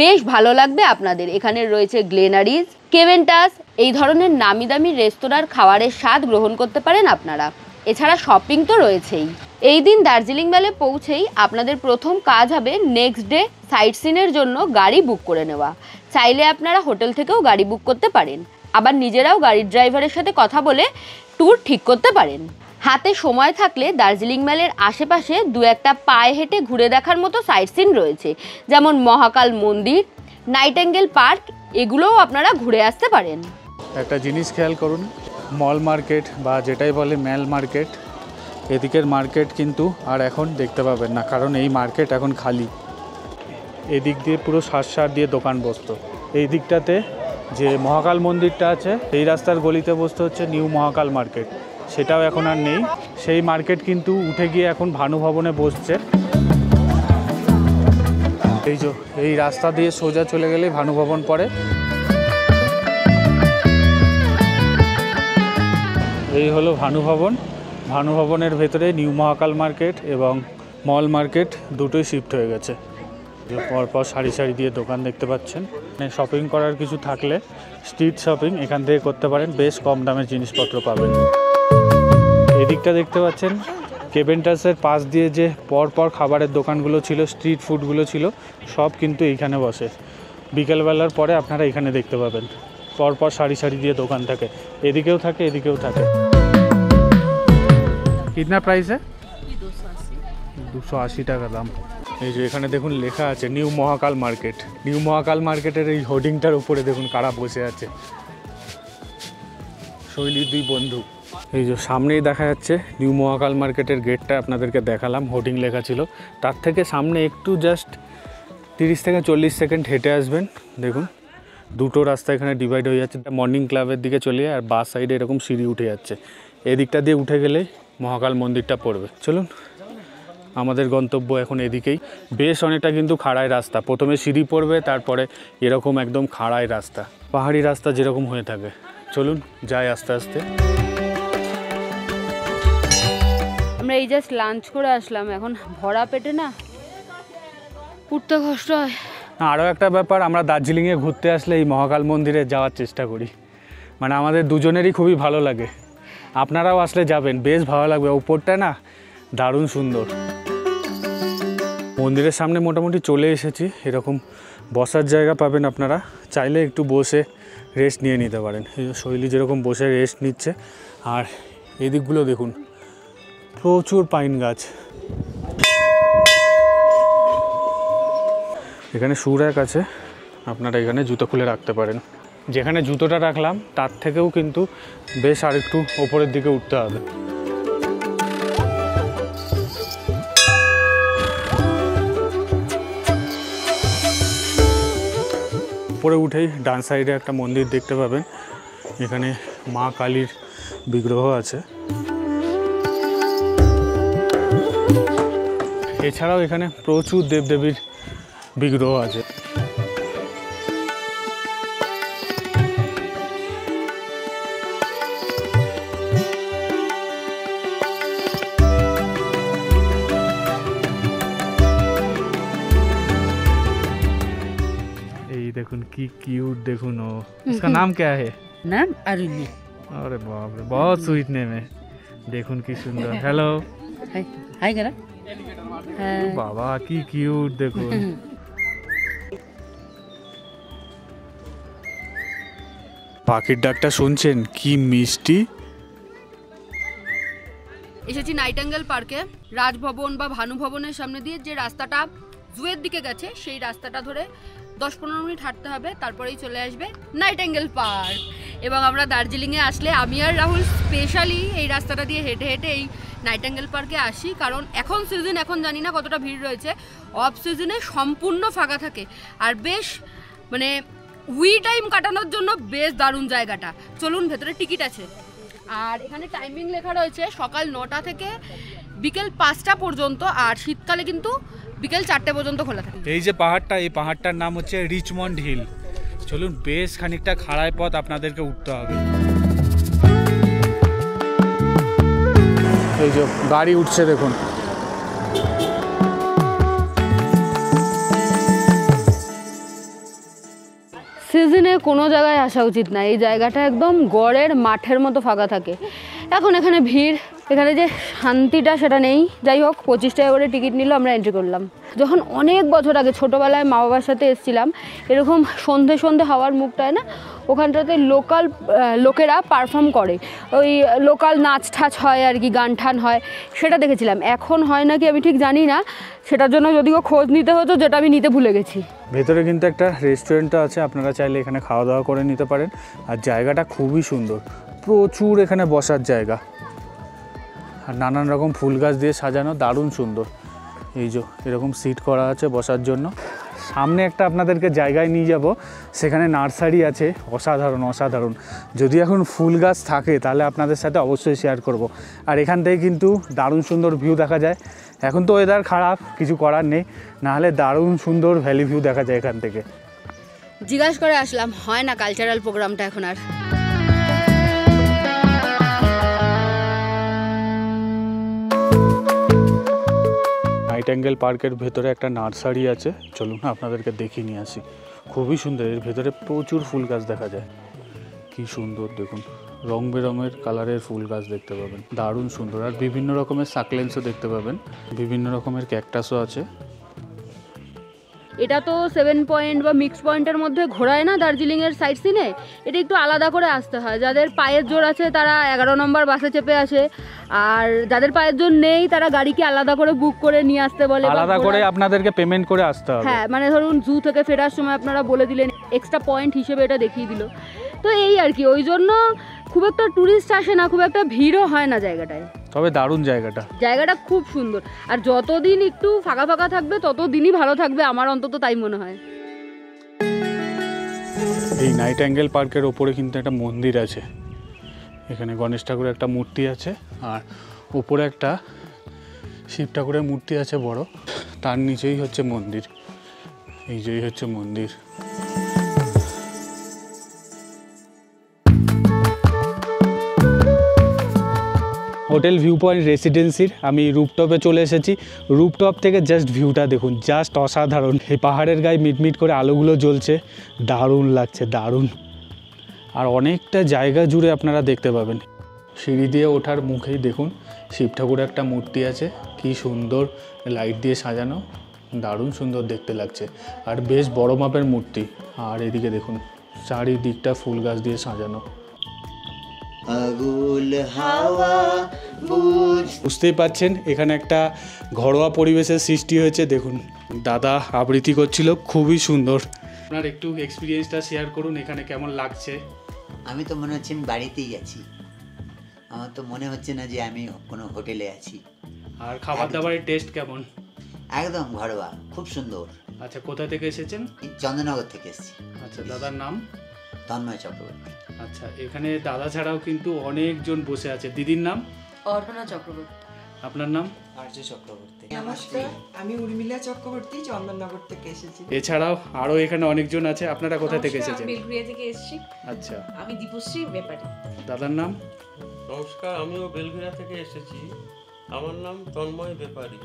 বেশ ভালো লাগবে আপনাদের। এখানে রয়েছে গ্লেনারিজ, কেভেন্টাস, এই ধরনের নামি দামি রেস্তোরাঁর খাবারের স্বাদ গ্রহণ করতে পারেন আপনারা। এছাড়া শপিং তো রয়েছেই। এই দিন দার্জিলিং ম্যালে পৌঁছেই আপনাদের প্রথম কাজ হবে নেক্সট ডে সাইট সিনের জন্য গাড়ি বুক করে নেওয়া। চাইলে আপনারা হোটেল থেকেও গাড়ি বুক করতে পারেন, আবার নিজেরাও গাড়ির ড্রাইভারের সাথে কথা বলে ট্যুর ঠিক করতে পারেন। হাতে সময় থাকলে দার্জিলিং ম্যালের আশেপাশে 2-1টা পায়ে হেঁটে ঘুরে দেখার মতো সাইট সিন রয়েছে, যেমন মহাকাল মন্দির, নাইটেঙ্গেল পার্ক, এগুলোও আপনারা ঘুরে আসতে পারেন। একটা জিনিস খেয়াল করুন, মল মার্কেট বা যেটাই বলে ম্যাল মার্কেট, এদিকের মার্কেট কিন্তু আর এখন দেখতে পাবেন না, কারণ এই মার্কেট এখন খালি। এদিক দিয়ে পুরো সার দিয়ে দোকান বসতো। এই দিকটাতে যে মহাকাল মন্দিরটা আছে সেই রাস্তার গলিতে বসতে হচ্ছে নিউ মহাকাল মার্কেট, সেটাও এখন আর নেই। সেই মার্কেট কিন্তু উঠে গিয়ে এখন ভানুভবনে বসছে। এই যে এই রাস্তা দিয়ে সোজা চলে গেলে ভানুভবন পড়ে। এই হলো ভানুভবন। ভানুভবনের ভেতরে নিউ মহাকাল মার্কেট এবং মল মার্কেট দুটোই শিফট হয়ে গেছে। পরপর সারি সারি দিয়ে দোকান দেখতে পাচ্ছেন। শপিং করার কিছু থাকলে স্ট্রিট শপিং এখান থেকে করতে পারেন, বেশ কম দামের জিনিসপত্র পাবেন। এদিকটা দেখতে পাচ্ছেন কেভেন্টাসের পাশ দিয়ে যে পরপর খাবারের দোকানগুলো ছিল, স্ট্রিট ফুডগুলো ছিল, সব কিন্তু এইখানে বসে। বিকেলবেলার পরে আপনারা এখানে দেখতে পাবেন পরপর সারি সারি দিয়ে দোকান থাকে, এদিকেও থাকে এদিকেও থাকে। কিতনা প্রাইস है? 280 টাকা দাম। এই যে এখানে দেখুন লেখা আছে নিউ মহাকাল মার্কেট। নিউ মহাকাল মার্কেটের এই হোর্ডিংটার উপরে দেখুন কারা বসে আছে, শৈলীর 2 বন্ধু। এই যে সামনেই দেখা যাচ্ছে নিউ মহাকাল মার্কেটের গেটটা আপনাদেরকে দেখালাম, হোর্ডিং লেখা ছিল। তার থেকে সামনে একটু জাস্ট 30 থেকে 40 সেকেন্ড হেঁটে আসবেন। দেখুন দুটো রাস্তা এখানে ডিভাইড হয়ে যাচ্ছে, মর্নিং ক্লাবের দিকে চলে যায় আর বাস সাইডে এরকম সিঁড়ি উঠে যাচ্ছে। এদিকটা দিয়ে উঠে গেলেই মহাকাল মন্দিরটা পড়বে। চলুন, আমাদের গন্তব্য এখন এদিকেই। বেশ অনেকটা কিন্তু খাড়াই রাস্তা, প্রথমে সিঁড়ি পড়বে, তারপরে এরকম একদম খাড়াই রাস্তা, পাহাড়ি রাস্তা যেরকম হয়ে থাকে। চলুন যাই আস্তে আস্তে। আমরা এই জাস্ট লাঞ্চ করে আসলাম, এখন ভরা পেটে না উঠতে কষ্ট হয়। আরও একটা ব্যাপার, আমরা দার্জিলিংয়ে ঘুরতে আসলে এই মহাকাল মন্দিরে যাওয়ার চেষ্টা করি, মানে আমাদের দুজনেরই খুবই ভালো লাগে। আপনারাও আসলে যাবেন, বেশ ভালো লাগবে। উপরটা না দারুণ সুন্দর। মন্দিরের সামনে মোটামুটি চলে এসেছি। এরকম বসার জায়গা পাবেন, আপনারা চাইলে একটু বসে রেস্ট নিয়ে নিতে পারেন। এই যে শৈলী যেরকম বসে রেস্ট নিচ্ছে, আর এদিকগুলো দেখুন প্রচুর পাইন গাছ। এখানে শু র্যাক আছে, আপনারা এখানে জুতো খুলে রাখতে পারেন। যেখানে জুতোটা রাখলাম তার থেকেও কিন্তু বেশ আরেকটু ওপরের দিকে উঠতে হবে। উপরে উঠেই ডান সাইডে একটা মন্দির দেখতে পাবেন, এখানে মা কালীর বিগ্রহ আছে। এছাড়াও এখানে প্রচুর দেবদেবীর বিগ্রহ আছে। देखुन की क्यूट, देखुन ओ इसका नाम क्या है? नाम अरुण्य। अरे बाप रे, बहुत स्वीट नेम है। देखुन की सुंदर। हेलो हाय हाय करा। बाबा की क्यूट, देखुन। পাখির ডাকটা শুনছেন কি মিষ্টি। এসেছি নাইটেঙ্গেল পার্কে। রাজভবন বা ভানুভবনের সামনে দিয়ে যে রাস্তাটা জুয়ের দিকে গেছে, সেই রাস্তাটা ধরে 10-15 মিনিট হাঁটতে হবে, তারপরেই চলে আসবে নাইটেঙ্গেল পার্ক। এবং আমরা দার্জিলিংয়ে আসলে আমি আর রাহুল স্পেশালি এই রাস্তাটা দিয়ে হেঁটে হেঁটে এই নাইটেঙ্গেল পার্কে আসি, কারণ এখন সিজন, এখন জানি না কতটা ভিড় রয়েছে, অফ সিজনে সম্পূর্ণ ফাঁকা থাকে আর বেশ মানে উই টাইম কাটানোর জন্য বেশ দারুণ জায়গাটা। চলুন, ভেতরে টিকিট আছে আর এখানে টাইমিং লেখা রয়েছে সকাল 9টা থেকে বিকেল 5টা পর্যন্ত, আর শীতকালে কিন্তু বিকেল 4টে পর্যন্ত খোলা থাকে। এই যে পাহাড়টা, এই পাহাড়টার নাম হচ্ছে রিচমন্ড হিল। চলুন, বেশ খানিকটা খাড়াই পথ আপনাদেরকে উঠতে হবে। এই যে গাড়ি উঠছে দেখুন। সিজনে কোনো জায়গায় আসা উচিত না, এই জায়গাটা একদম গড়ের মাঠের মতো ফাঁকা থাকে। এখন এখানে ভিড়, এখানে যে শান্তিটা সেটা নেই। যাই হোক, 25 টাকা করে টিকিট নিল, আমরা এন্ট্রি করলাম। যখন অনেক বছর আগে ছোটোবেলায় মা বাবার সাথে এসেছিলাম, এরকম সন্ধে সন্ধে হাওয়ার মুখটায় না, ওখানটাতে লোকাল লোকেরা পারফর্ম করে, ওই লোকাল নাচ ঠাচ হয় আর কি, গান ঠান হয়, সেটা দেখেছিলাম। এখন হয় নাকি আমি ঠিক জানি না, সেটার জন্য যদিও খোঁজ নিতে হতো, যেটা আমি নিতে ভুলে গেছি। ভেতরে কিন্তু একটা রেস্টুরেন্টও আছে, আপনারা চাইলে এখানে খাওয়া দাওয়া করে নিতে পারেন। আর জায়গাটা খুবই সুন্দর, প্রচুর এখানে বসার জায়গা আর নানান রকম ফুল গাছ দিয়ে সাজানো, দারুণ সুন্দর। এই যে এরকম সিট করা আছে বসার জন্য। সামনে একটা আপনাদেরকে জায়গায় নিয়ে যাব, সেখানে নার্সারি আছে, অসাধারণ অসাধারণ। যদি এখন ফুল গাছ থাকে তাহলে আপনাদের সাথে অবশ্যই শেয়ার করব। আর এখান থেকে কিন্তু দারুণ সুন্দর ভিউ দেখা যায়। এখন তো ওয়েদার খারাপ, কিছু করার নেই, নাহলে দারুণ সুন্দর ভ্যালি ভিউ দেখা যায় এখান থেকে। জিজ্ঞাসা করে আসলাম, হয় না কালচারাল প্রোগ্রামটা এখন আর। নাইটেঙ্গেল পার্কের ভেতরে একটা নার্সারি আছে, চলুন আপনাদেরকে দেখিয়ে নিয়ে আসি। খুবই সুন্দর, এর ভেতরে প্রচুর ফুল গাছ দেখা যায়। কি সুন্দর দেখুন, রং বেরঙের কালারের ফুল গাছ দেখতে পাবেন, দারুণ সুন্দর। আর বিভিন্ন রকমের সাকলেন্সও দেখতে পাবেন, বিভিন্ন রকমের ক্যাকটাসও আছে। এটা তো 7 পয়েন্ট বা মিক্স পয়েন্টের মধ্যে ঘোরায় না দার্জিলিংয়ের সাইট সিনে, এটা একটু আলাদা করে আসতে হয়। যাদের পায়ের জোর আছে তারা 11 নম্বর বাসে চেপে আসে, আর যাদের পায়ের জোর নেই তারা গাড়িকে আলাদা করে বুক করে নিয়ে আসতে বলে, আলাদা করে আপনাদেরকে পেমেন্ট করে আসতে হবে। হ্যাঁ, মানে ধরুন জু থেকে ফেরার সময় আপনারা বলে দিলেন, এক্সট্রা পয়েন্ট হিসেবে এটা দেখিয়ে দিল। তো এই আর কি, ওই জন্য খুব একটা ট্যুরিস্ট আসে না, খুব একটা ভিড়ও হয় না জায়গাটায়। তবে দারুণ জায়গাটা। জায়গাটা খুব সুন্দর, আর যতদিন একটু ফাঁকা ফাঁকা থাকবে ততদিনই ভালো থাকবে, আমার অন্তত তাই মনে হয়। এই নাইট অ্যাঙ্গেল পার্কের ওপরে কিন্তু একটা মন্দির আছে, এখানে গণেশ ঠাকুরের একটা মূর্তি আছে, আর ওপরে একটা শিব ঠাকুরের মূর্তি আছে বড়, তার নিচেই হচ্ছে মন্দির, এই যেই হচ্ছে মন্দির। হোটেল ভিউ পয়েন্ট রেসিডেন্সির আমি রুপটপে চলে এসেছি। রুপটপ থেকে জাস্ট ভিউটা দেখুন, জাস্ট অসাধারণ। এই পাহাড়ের গায়ে মিটমিট করে আলোগুলো জ্বলছে, দারুণ লাগছে, দারুণ। আর অনেকটা জায়গা জুড়ে আপনারা দেখতে পাবেন। সিঁড়ি দিয়ে ওঠার মুখেই দেখুন শিব ঠাকুরের একটা মূর্তি আছে, কি সুন্দর লাইট দিয়ে সাজানো, দারুণ সুন্দর দেখতে লাগছে, আর বেশ বড় মাপের মূর্তি। আর এদিকে দেখুন চারিদিকটা ফুল গাছ দিয়ে সাজানো। বুঝতেই পাচ্ছেন এখানে একটা ঘরোয়া পরিবেশের সৃষ্টি হয়েছে। দেখুন দাদা আবৃত্তি করছিল, খুবই সুন্দর। আপনার একটু এক্সপিরিয়েন্সটা শেয়ার করুন, এখানে কেমন লাগছে? আমি তো মনে হচ্ছে আমি বাড়িতেই আছি, আমার তো মনে হচ্ছে না যে আমি কোনো হোটেলে আছি। আর খাবার দাবারের টেস্ট কেমন? একদম ঘরোয়া, খুব সুন্দর। আচ্ছা, কোথা থেকে এসেছেন? চন্দননগর থেকে এসেছি। আচ্ছা, দাদার নাম? তন্ময় চক্রবর্তী। আচ্ছা, এখানে দাদা ছাড়াও কিন্তু অনেকজন বসে আছে। দিদির নাম? অর্ণনা চক্রবর্তী। আপনার নাম? আর্য চক্রবর্তী। নমস্কার, আমি উর্মিলা চক্রবর্তী, চন্দননগর থেকে এসেছি। এছাড়াও আরও এখানে অনেকজন আছে। আপনারা কোথা থেকে এসেছেন? বেলঘরিয়া থেকে এসেছি। আচ্ছা, আমি দীপশ্রী ব্যাপারী। দাদার নাম? নমস্কার, আমিও বেলঘরিয়া থেকে এসেছি, আমার নাম তন্ময় ব্যাপারী।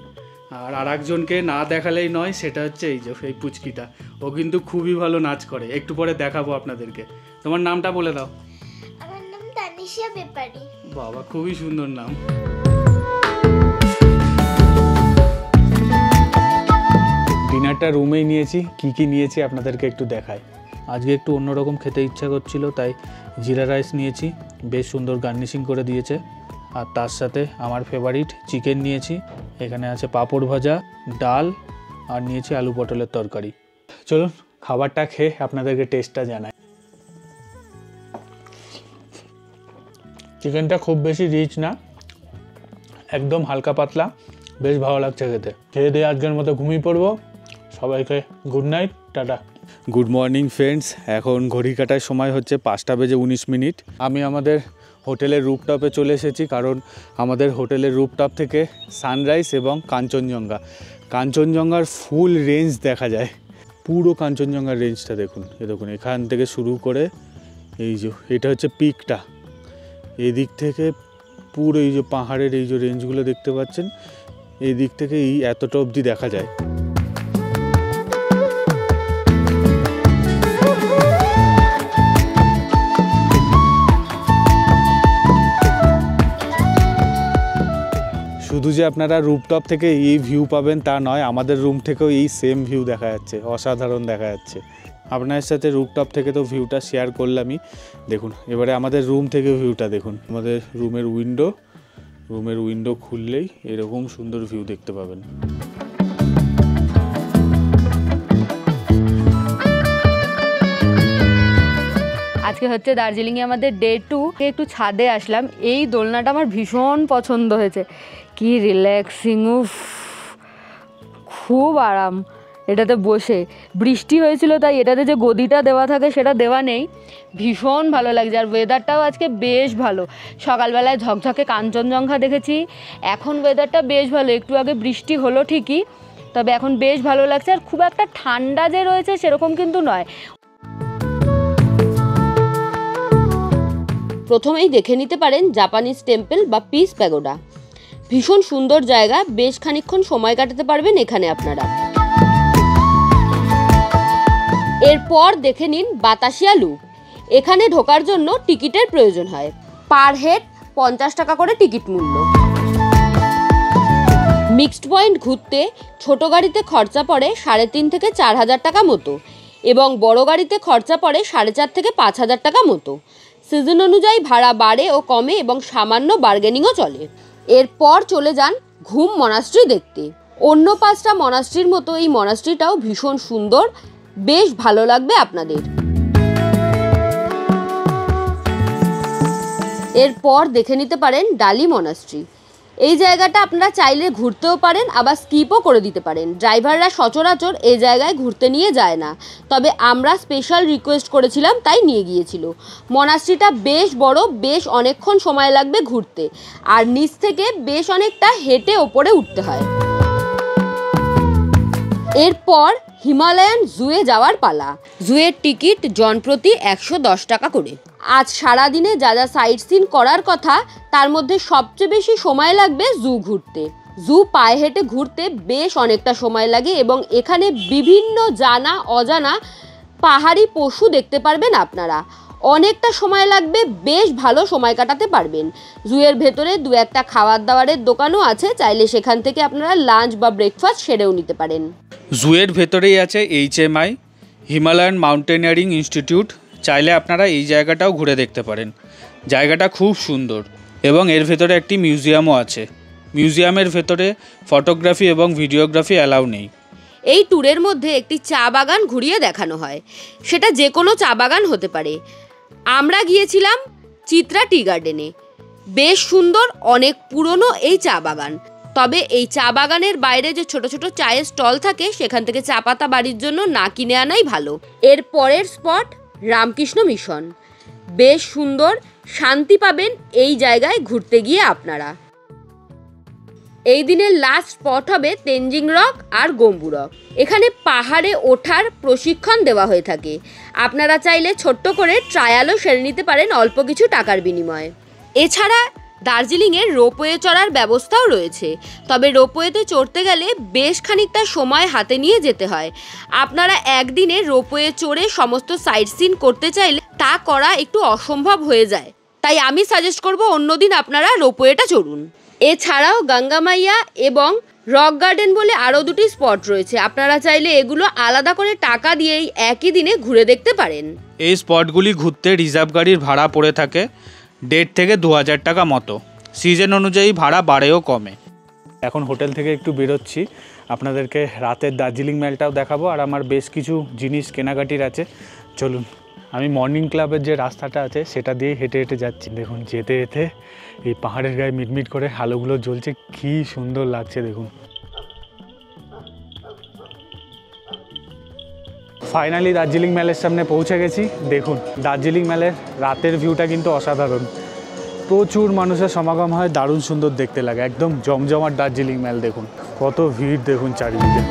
আর আরেকজনকে না দেখালেই নয়, সেটা হচ্ছে এই যে এই পুচকিটা, ও কিন্তু খুবই ভালো নাচ করে, একটু পরে দেখাবো আপনাদেরকে। তোমার নামটা বলে দাও। আমার নাম তানিশা ব্যাপারী। বাবা, খুবই সুন্দর নাম। ডিনারটা রুমেই নিয়েছি, কি কি নিয়েছি আপনাদেরকে একটু দেখাই। আজকে একটু অন্যরকম খেতে ইচ্ছা করছিল, তাই জিরা রাইস নিয়েছি, বেশ সুন্দর গার্নিশিং করে দিয়েছে। আর তার সাথে আমার ফেভারিট চিকেন নিয়েছি, এখানে আছে পাঁপড় ভাজা, ডাল, আর নিয়েছি আলু পটলের তরকারি। চলুন খাবারটা খেয়ে আপনাদেরকে টেস্টটা জানাই। চিকেনটা খুব বেশি রিচ না, একদম হালকা পাতলা, বেশ ভালো লাগছে খেতে। খেয়ে দিয়ে আজকের মতো ঘুমিয়ে পড়বো। সবাইকে good night, tata. Good morning friends, এখন ঘড়ি কাটার সময় হচ্ছে 5:19। আমি আমাদের হোটেলের রুপটপে চলে এসেছি, কারণ আমাদের হোটেলের রুপটপ থেকে সানরাইজ এবং কাঞ্চনজঙ্ঘার ফুল রেঞ্জ দেখা যায়। পুরো কাঞ্চনজঙ্ঘার রেঞ্জটা দেখুন, দেখুন এখান থেকে শুরু করে এই যে এটা হচ্ছে পিকটা, এদিক থেকে পুরো এই যে পাহাড়ের এই যে রেঞ্জগুলো দেখতে পাচ্ছেন, এই দিক থেকে এই এতটা অবধি দেখা যায়। শুধু যে আপনারা রুপটপ থেকে এই ভিউ পাবেন তা নয়, আমাদের রুম থেকেও এই সেম ভিউ দেখা যাচ্ছে, অসাধারণ দেখা যাচ্ছে। আপনার সাথে রুপটপ থেকে তো ভিউটা শেয়ার করলামই, দেখুন এবারে আমাদের রুম থেকে ভিউটা দেখুন। আমাদের রুমের উইন্ডো খুললেই এরকম সুন্দর ভিউ দেখতে পাবেন। আজকে হচ্ছে দার্জিলিংয়ে আমাদের ডে 2। একটু ছাদে আসলাম, এই দোলনাটা আমার ভীষণ পছন্দ হয়েছে, কি রিল্যাক্সিং, উফ খুব আরাম এটাতে বসে। বৃষ্টি হয়েছিল তাই এটাতে যে গদিটা দেওয়া থাকে সেটা দেওয়া নেই, ভীষণ ভালো লাগছে। আর ওয়েদারটাও আজকে বেশ ভালো, সকালবেলায় ঝকঝকে কাঞ্চনজঙ্ঘা দেখেছি, এখন ওয়েদারটা বেশ ভালো। একটু আগে বৃষ্টি হলো ঠিকই, তবে এখন বেশ ভালো লাগছে। আর খুব একটা ঠান্ডা যে রয়েছে সেরকম কিন্তু নয়। প্রথমেই দেখে নিতে পারেন জাপানিজ টেম্পল বা পিস প্যাগোডা, ভীষণ সুন্দর জায়গা, বেশ খানিকক্ষণ সময় কাটাতে পারবেন এখানে আপনারা। এরপর দেখে নিন বাতাসিয়া লুপ। এখানে ঢোকার জন্য টিকিটের প্রয়োজন হয়, পার হেড 50 টাকা করে টিকিট মূল্য। মিক্সড পয়েন্ট ঘুরতে ছোট গাড়িতে খরচা পড়ে 3.5 থেকে 4,000 টাকা মতো, এবং বড় গাড়িতে খরচা পড়ে 4,500 থেকে 5,000 টাকা মতো। সিজন অনুযায়ী ভাড়া বাড়ে ও কমে এবং সামান্য বার্গেনিংও চলে। এরপর চলে যান ঘুম মনাস্ট্রি দেখতে। অন্য 5টা মনাস্ট্রির মতো এই মনাস্ট্রিটাও ভীষণ সুন্দর, বেশ ভালো লাগবে আপনাদের। এরপর দেখে নিতে পারেন ডালি মনাস্ট্রি। এই জায়গাটা আপনারা চাইলে ঘুরতেও পারেন, আবার স্কিপও করে দিতে পারেন। ড্রাইভাররা সচরাচর এই জায়গায় ঘুরতে নিয়ে যায় না, তবে আমরা স্পেশাল রিকোয়েস্ট করেছিলাম তাই নিয়ে গিয়েছিল। মনাস্ট্রিটা বেশ বড়, বেশ অনেকক্ষণ সময় লাগবে ঘুরতে, আর নিচ থেকে বেশ অনেকটা হেঁটে ওপরে উঠতে হয়। এরপর হিমালয়ান জুয়ে যাওয়ার পালা। জুয়ের টিকিট জনপ্রতি 110 টাকা করে। আজ সারাদিনে যা যা সাইট সিন করার কথা তার মধ্যে সবচেয়ে বেশি সময় লাগবে জু ঘুরতে। জু পায়ে হেঁটে ঘুরতে বেশ অনেকটা সময় লাগে এবং এখানে বিভিন্ন জানা অজানা পাহাড়ি পশু দেখতে পারবেন আপনারা। অনেকটা সময় লাগবে, বেশ ভালো সময় কাটাতে পারবেন। জুয়ের ভেতরে 2-1টা খাবার দাবারের দোকানও আছে, চাইলে সেখান থেকে আপনারা লাঞ্চ বা ব্রেকফাস্ট সেরেও নিতে পারেন। জুয়ের ভেতরেই আছে HMI হিমালয়ান মাউন্টেনিয়ারিং ইনস্টিটিউট, চাইলে আপনারা এই জায়গাটাও ঘুরে দেখতে পারেন। জায়গাটা খুব সুন্দর এবং এর ভেতরে একটি মিউজিয়ামও আছে। মিউজিয়ামের ভেতরে ফটোগ্রাফি এবং ভিডিওগ্রাফি অ্যালাউ নেই। এই ট্যুরের মধ্যে একটি চা বাগান ঘুরিয়ে দেখানো হয়, সেটা যে কোনো চা বাগান হতে পারে। আমরা গিয়েছিলাম চিত্রা টি গার্ডেনে। বেশ সুন্দর, অনেক পুরনো এই চা বাগান। তবে এই চা বাগানের বাইরে যে ছোট ছোট চায়ের স্টল থাকে, সেখান থেকে চা পাতা বাড়ির জন্য না কিনে আনাই ভালো। এর পরের স্পট রামকৃষ্ণ মিশন। বেশ সুন্দর, শান্তি পাবেন এই জায়গায় ঘুরতে গিয়ে আপনারা। এই দিনের লাস্ট স্পট হবে তেনজিং রক আর গম্বু রক। এখানে পাহাড়ে ওঠার প্রশিক্ষণ দেওয়া হয়ে থাকে। আপনারা চাইলে ছোট্ট করে ট্রায়ালও সেরে নিতে পারেন অল্প কিছু টাকার বিনিময়ে। এছাড়া দার্জিলিংয়ের রোপওয়ে চড়ার ব্যবস্থাও রয়েছে, তবে রোপওয়েতে চড়তে গেলে বেশ খানিকটা সময় হাতে নিয়ে যেতে হয়। আপনারা একদিনে রোপওয়ে চড়ে সমস্ত সাইট সিন করতে চাইলে তা করা একটু অসম্ভব হয়ে যায়, তাই আমি সাজেস্ট করব অন্যদিন আপনারা রোপওয়েটা চড়ুন। এছাড়াও গঙ্গা মাইয়া এবং রক গার্ডেন বলে আরও 2টি স্পট রয়েছে। আপনারা চাইলে এগুলো আলাদা করে টাকা দিয়েই একই দিনে ঘুরে দেখতে পারেন। এই স্পটগুলি ঘুরতে রিজার্ভ গাড়ির ভাড়া পড়ে থাকে 1,500 থেকে 2,000 টাকা মতো। সিজন অনুযায়ী ভাড়া বাড়েও কমে। এখন হোটেল থেকে একটু বেরোচ্ছি, আপনাদেরকে রাতের দার্জিলিং মেলটাও দেখাবো, আর আমার বেশ কিছু জিনিস কেনাকাটির আছে। চলুন, আমি মর্নিং ক্লাবের যে রাস্তাটা আছে সেটা দিয়ে হেঁটে হেঁটে যাচ্ছি। দেখুন, যেতে যেতে এই পাহাড়ের গায়ে মিটমিট করে আলোগুলো জ্বলছে, কী সুন্দর লাগছে দেখুন। ফাইনালি দার্জিলিং মেলের সামনে পৌঁছে গেছি। দেখুন, দার্জিলিং মেলের রাতের ভিউটা কিন্তু অসাধারণ। প্রচুর মানুষের সমাগম হয়, দারুণ সুন্দর দেখতে লাগে, একদম জমজমাট দার্জিলিং মেল। দেখুন কত ভিড়, দেখুন চারিদিকে।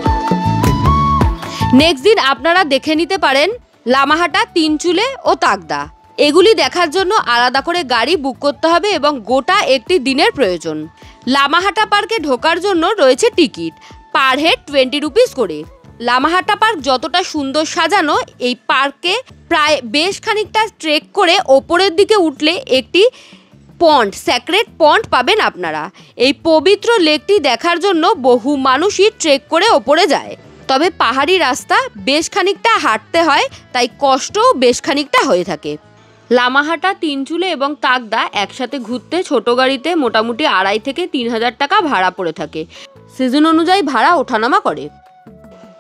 নেক্সট দিন আপনারা দেখে নিতে পারেন লামাহাটা, তিনচুলে ও তাকদা। এগুলি দেখার জন্য আলাদা করে গাড়ি বুক করতে হবে এবং গোটা একটি দিনের প্রয়োজন। লামাহাটা পার্কে ঢোকার জন্য রয়েছে টিকিট, পার হেড 20 রুপিস করে। লামাহাটা পার্ক যতটা সুন্দর সাজানো, এই পার্কে প্রায় বেশ খানিকটা ট্রেক করে ওপরের দিকে উঠলে একটি পন্ড, স্যাক্রেড পন্ড পাবেন আপনারা। এই পবিত্র লেকটি দেখার জন্য বহু মানুষই ট্রেক করে ওপরে যায়, তবে পাহাড়ি রাস্তা বেশ খানিকটা হাঁটতে হয়, তাই কষ্টও বেশ খানিকটা হয়ে থাকে। লামাহাটা, তিনচুলে এবং তাকদা একসাথে ঘুরতে ছোট গাড়িতে মোটামুটি 2,500 থেকে 3,000 টাকা ভাড়া পড়ে থাকে। সিজন অনুযায়ী ভাড়া ওঠানামা করে।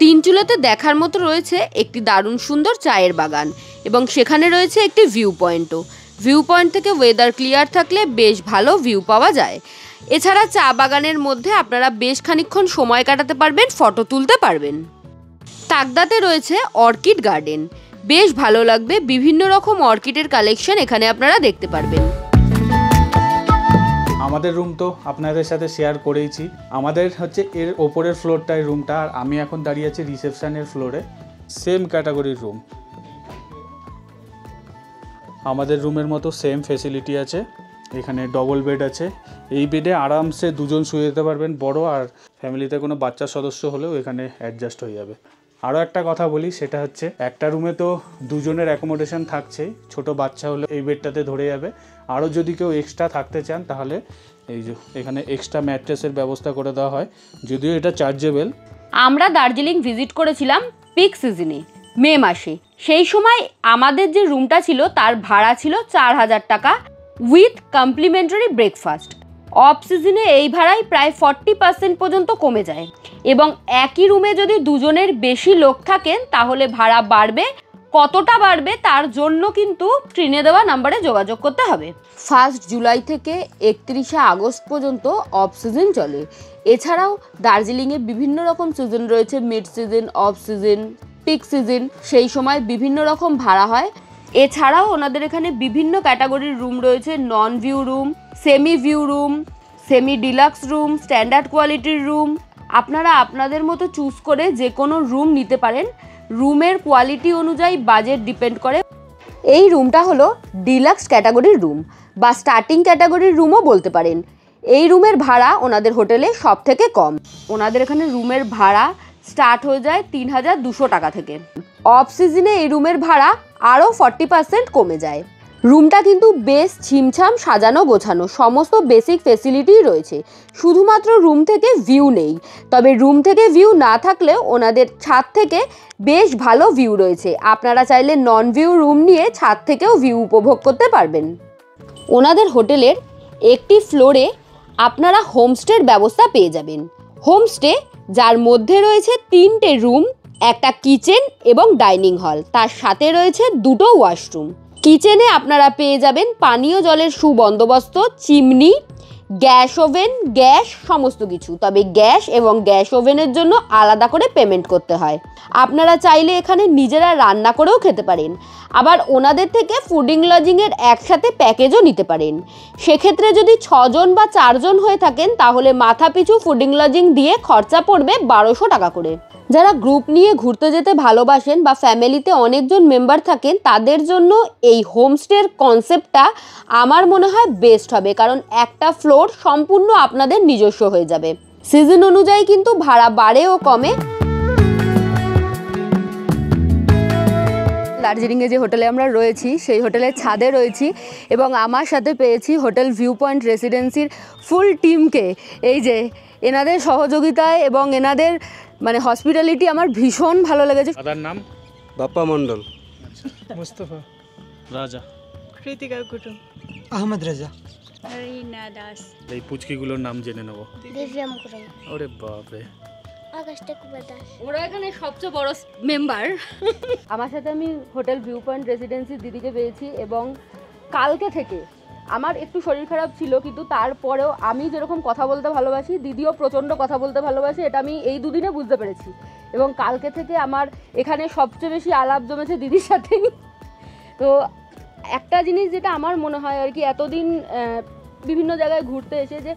তিনচুলেতে দেখার মতো রয়েছে একটি দারুণ সুন্দর চায়ের বাগান এবং সেখানে রয়েছে একটি ভিউ পয়েন্টও। ভিউ পয়েন্ট থেকে ওয়েদার ক্লিয়ার থাকলে বেশ ভালো ভিউ পাওয়া যায়। এছাড়া চা বাগানের মধ্যে আপনারা বেশ খানিকক্ষণ সময় কাটাতে পারবেন, ফটো তুলতে পারবেন। তাকদাতে রয়েছে অর্কিড গার্ডেন, বেশ ভালো লাগবে, বিভিন্ন রকম অর্কিডের কালেকশন এখানে আপনারা দেখতে পারবেন। আমাদের রুম তো আপনাদের সাথে শেয়ার করেইছি। আমাদের হচ্ছে এর ওপরের ফ্লোরটায় রুমটা, আর আমি এখন দাঁড়িয়ে আছি রিসেপশনের ফ্লোরে। সেম ক্যাটাগরির রুম, আমাদের রুমের মতো সেম ফেসিলিটি আছে। এখানে ডবল বেড আছে, এই বেডে আরামসে 2 জন শুয়ে যেতে পারবেন, বড়, আর ফ্যামিলিতে কোনো বাচ্চা সদস্য হলেও এখানে অ্যাডজাস্ট হয়ে যাবে। আরও একটা কথা বলি, সেটা হচ্ছে একটা রুমে তো 2 জনের অ্যাকোমোডেশন থাকছেই, ছোট বাচ্চা হলে এই বেডটাতে ধরে যাবে। আরও যদি কেউ এক্সট্রা থাকতে চান তাহলে এই যে এখানে এক্সট্রা ম্যাট্রেসের ব্যবস্থা করে দেওয়া হয়, যদিও এটা চার্জেবল। আমরা দার্জিলিং ভিজিট করেছিলাম পিক সিজনে, মে মাসে। সেই সময় আমাদের যে রুমটা ছিল তার ভাড়া ছিল 4,000 টাকা উইথ কমপ্লিমেন্টারি ব্রেকফাস্ট। অফ সিজনে এই ভাড়াই প্রায় 40% পর্যন্ত কমে যায় এবং একই রুমে যদি 2 জনের বেশি লোক থাকেন তাহলে ভাড়া বাড়বে কতটা বাড়বে তার জন্য কিন্তু স্ক্রিনে দেওয়া নাম্বারে যোগাযোগ করতে হবে। 1 জুলাই থেকে 31 আগস্ট পর্যন্ত অফ সিজন চলে। এছাড়াও দার্জিলিংয়ে বিভিন্ন রকম সিজন রয়েছে, mid season, off season, peak season, সেই সময় বিভিন্ন রকম ভাড়া হয়। এছাড়াও ওনাদের এখানে বিভিন্ন ক্যাটাগরির রুম রয়েছে, non view room, semi view room, semi deluxe room, standard কোয়ালিটির রুম। আপনারা আপনাদের মতো চুজ করে যে কোনো রুম নিতে পারেন। রুমের কোয়ালিটি অনুযায়ী বাজেট ডিপেন্ড করে। এই রুমটা হলো ডিলাক্স ক্যাটাগরির রুম বা স্টার্টিং ক্যাটাগরির রুমও বলতে পারেন। এই রুমের ভাড়া ওনাদের হোটেলে সব থেকে কম। ওনাদের এখানে রুমের ভাড়া স্টার্ট হয়ে যায় 3200 টাকা থেকে। অফ সিজনে এই রুমের ভাড়া আরও 40% কমে যায়। রুমটা কিন্তু বেশ ছিমছাম সাজানো গোছানো, সমস্ত বেসিক ফেসিলিটিই রয়েছে। শুধুমাত্র রুম থেকে ভিউ নেই, তবে রুম থেকে ভিউ না থাকলেও ওনাদের ছাদ থেকে বেশ ভালো ভিউ রয়েছে। আপনারা চাইলে নন ভিউ রুম নিয়ে ছাদ থেকেও ভিউ উপভোগ করতে পারবেন। ওনাদের হোটেলের একটি ফ্লোরে আপনারা হোমস্টের ব্যবস্থা পেয়ে যাবেন। হোমস্টে যার মধ্যে রয়েছে 3টে রুম, একটা কিচেন এবং ডাইনিং হল, তার সাথে রয়েছে 2টো ওয়াশরুম। কিচেনে আপনারা পেয়ে যাবেন পানীয় জলের সুবন্দোবস্ত, চিমনি, গ্যাস ওভেন, গ্যাস সমস্ত কিছু। তবে গ্যাস এবং গ্যাস ওভেনের জন্য আলাদা করে পেমেন্ট করতে হয়। আপনারা চাইলে এখানে নিজেরা রান্না করেও খেতে পারেন। আবার ওনাদের থেকে ফুডিং লজিংয়ের একসাথে প্যাকেজও নিতে পারেন। সেক্ষেত্রে যদি 6 জন বা 4 জন হয়ে থাকেন তাহলে মাথা পিছু ফুডিং লজিং দিয়ে খরচা পড়বে 1200 টাকা করে। যারা গ্রুপ নিয়ে ঘুরতে যেতে ভালোবাসেন বা ফ্যামিলিতে অনেকজন মেম্বার থাকেন তাদের জন্য এই হোমস্টের কনসেপ্টটা আমার মনে হয় বেস্ট হবে, কারণ একটা ফ্লোর সম্পূর্ণ আপনাদের নিজস্ব হয়ে যাবে। সিজন অনুযায়ী কিন্তু ভাড়া বাড়ে ও কমে। দার্জিলিংয়ে যে হোটেলে আমরা রয়েছি সেই হোটেলের ছাদে রয়েছি এবং আমার সাথে পেয়েছি হোটেল ভিউ পয়েন্ট রেসিডেন্সির ফুল টিমকে। এই যে এনাদের সহযোগিতায় এবং এনাদের মানে হসপিটালিটি আমার ভীষণ ভালো লেগেছে। দাদার নাম? বাপ্পা মণ্ডল। মুস্তফা, রাজা, কৃতিকা কুটুম, আহমদ রাজা, রিনা দাস। এই পুচকিগুলোর নাম জেনে নেবো। দিব্যাম কুরাই, ওরে বাপরে, আকাশটা কুমার দাস। ওরা এখানে সবচেয়ে বড় মেম্বার। আমার সাথে আমি হোটেল ভিউ পয়েন্ট রেসিডেন্সির দিদিকে পেয়েছি এবং কালকে থেকে আমার একটু শরীর খারাপ ছিল, কিন্তু তারপরেও আমি যেরকম কথা বলতে ভালোবাসি দিদিও প্রচণ্ড কথা বলতে ভালোবাসে, এটা আমি এই দুদিনে বুঝতে পেরেছি। এবং কালকে থেকে আমার এখানে সবচেয়ে বেশি আলাপ জমেছে দিদির সাথেই। তো একটা জিনিস যেটা আমার মনে হয় আর কি, এতদিন বিভিন্ন জায়গায় ঘুরতে এসে যে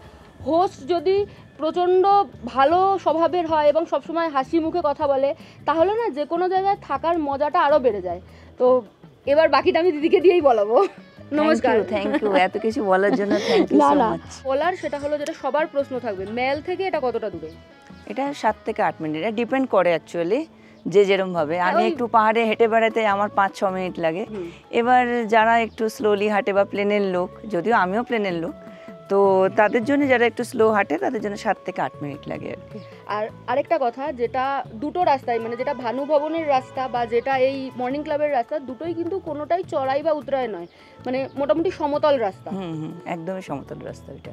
হোস্ট যদি প্রচণ্ড ভালো স্বভাবের হয় এবং সবসময় হাসি মুখে কথা বলে তাহলে না যে কোনো জায়গায় থাকার মজাটা আরও বেড়ে যায়। তো এবার বাকিটা আমি দিদিকে দিয়েই বলাবো। নমস্কার। থ্যাংক ইউ এত কিছু বলার জন্য, থ্যাংক ইউ সো মাচ। বলার সেটা হলো যেটা সবার প্রশ্ন থাকবে, মেল থেকে এটা কতটা দূরে? এটা 7 থেকে 8 মিনিট, এটা ডিপেন্ড করে অ্যাকচুয়ালি যে যেরমভাবে। আমি একটু পাহাড়ে হেঁটে বেড়াতে আমার 5-6 মিনিট লাগে। এবার যারা একটু স্লোলি হাঁটে বা প্লেনের লোক, যদিও আমিও প্লেনের লোক, তো তাদের জন্য যারা একটু স্লো হাঁটে তাদের জন্য 7 থেকে 8 মিনিট লাগে আর কি। আর আরেকটা কথা, যেটা দুটো রাস্তায় মানে যেটা ভানু ভবনের রাস্তা বা যেটা এই মর্নিং ক্লাবের রাস্তা, দুটোই কিন্তু কোনোটাই চড়াই বা উতরাই নয়, মানে মোটামুটি সমতল রাস্তা। একদমই সমতল রাস্তা ওইটা।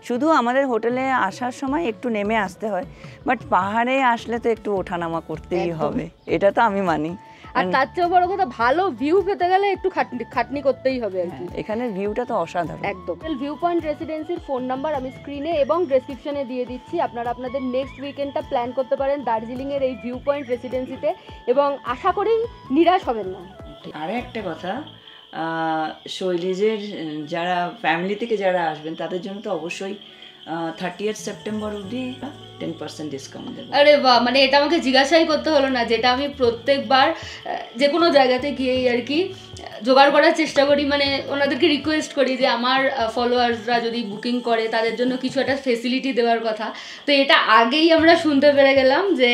শুধু আমাদের হোটেলে আসার সময় একটু নেমে আসতে হয়, বাট পাহাড়ে আসলে তো একটু ওঠানামা করতেই হবে, এটা তো আমি মানি। আর তার চেয়েও বড় কথা, ভালো ভিউ পেতে গেলে একটু খাটনি করতেই হবে আর কি। এখানের ভিউটা তো অসাধারণ একদম। ভিউ পয়েন্ট রেসিডেন্সির ফোন নাম্বার আমি স্ক্রিনে এবং ডেসক্রিপশনে দিয়ে দিচ্ছি। আপনারা আপনাদের নেক্সট উইকেন্ডটা প্ল্যান করতে পারেন দার্জিলিংয়ের এই ভিউ পয়েন্ট রেসিডেন্সিতে এবং আশা করি নিরাশ হবেন না। আরও একটা কথা, শৈলেজের যারা ফ্যামিলি থেকে যারা আসবেন তাদের জন্য তো অবশ্যই 30 সেপ্টেম্বর অবধি 10% ডিসকাউন্ট দেবো। আরে বাহ, মানে এটা আমাকে জিজ্ঞাসাই করতে হলো না, যেটা আমি প্রত্যেকবার যে কোনো জায়গাতে গিয়েই আর কি জোগাড় করার চেষ্টা করি। মানে ওনাদেরকে রিকোয়েস্ট করি যে আমার ফলোয়ার্সরা যদি বুকিং করে তাদের জন্য কিছু একটা ফেসিলিটি দেওয়ার কথা। তো এটা আগেই আমরা শুনতে পেরে গেলাম যে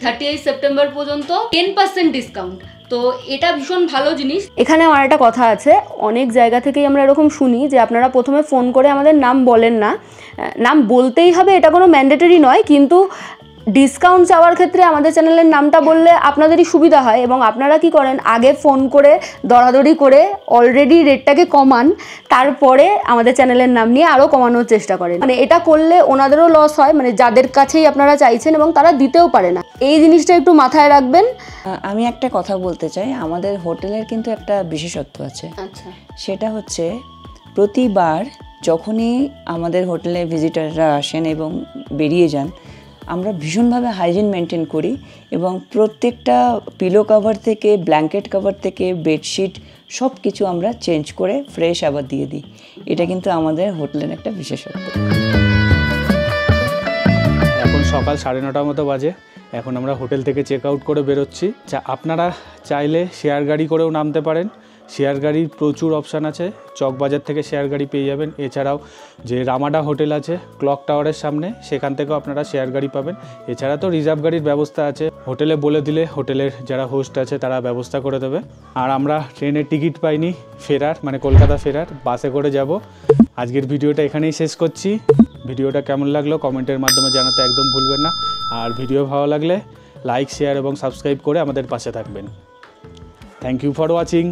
30 সেপ্টেম্বর পর্যন্ত 10% ডিসকাউন্ট। তো এটা ভীষণ ভালো জিনিস। এখানে আমার একটা কথা আছে, অনেক জায়গা থেকেই আমরা এরকম শুনি যে আপনারা প্রথমে ফোন করে আমাদের নাম বলেন না। নাম বলতেই হবে এটা কোনো ম্যান্ডেটরি নয়, কিন্তু ডিসকাউন্ট চাওয়ার ক্ষেত্রে আমাদের চ্যানেলের নামটা বললে আপনাদেরই সুবিধা হয়, এবং আপনারা কি করেন আগে ফোন করে দরাদরি করে অলরেডি রেটটাকে কমান, তারপরে আমাদের চ্যানেলের নাম নিয়ে আরও কমানোর চেষ্টা করেন। মানে এটা করলে ওনাদেরও লস হয়, মানে যাদের কাছেই আপনারা চাইছেন, এবং তারা দিতেও পারে না। এই জিনিসটা একটু মাথায় রাখবেন। আমি একটা কথা বলতে চাই, আমাদের হোটেলের কিন্তু একটা বিশেষত্ব আছে। আচ্ছা, সেটা হচ্ছে প্রতিবার যখনই আমাদের হোটেলে ভিজিটাররা আসেন এবং বেরিয়ে যান, আমরা ভীষণভাবে হাইজিন মেনটেন করি এবং প্রত্যেকটা পিলো কভার থেকে ব্ল্যাঙ্কেট কভার থেকে বেডশিট সব কিছু আমরা চেঞ্জ করে ফ্রেশ আবার দিয়ে দিই। এটা কিন্তু আমাদের হোটেলের একটা বিশেষত্ব। এখন সকাল 9:30 মতো বাজে। এখন আমরা হোটেল থেকে চেক আউট করে বেরোচ্ছি। আপনারা চাইলে শেয়ার গাড়ি করেও নামতে পারেন। শেয়ার গাড়ির প্রচুর অপশান আছে, চকবাজার থেকে শেয়ার গাড়ি পেয়ে যাবেন। এছাড়াও যে রামাডা হোটেল আছে ক্লক টাওয়ারের সামনে, সেখান থেকেও আপনারা শেয়ার গাড়ি পাবেন। এছাড়া তো রিজার্ভ গাড়ির ব্যবস্থা আছে, হোটেলে বলে দিলে হোটেলের যারা হোস্ট আছে তারা ব্যবস্থা করে দেবে। আর আমরা ট্রেনের টিকিট পাইনি ফেরার, মানে কলকাতা ফেরার, বাসে করে যাব। আজকের ভিডিওটা এখানেই শেষ করছি। ভিডিওটা কেমন লাগলো কমেন্টের মাধ্যমে জানাতে একদম ভুলবেন না। আর ভিডিও ভালো লাগলে লাইক, শেয়ার এবং সাবস্ক্রাইব করে আমাদের পাশে থাকবেন। Thank you for watching.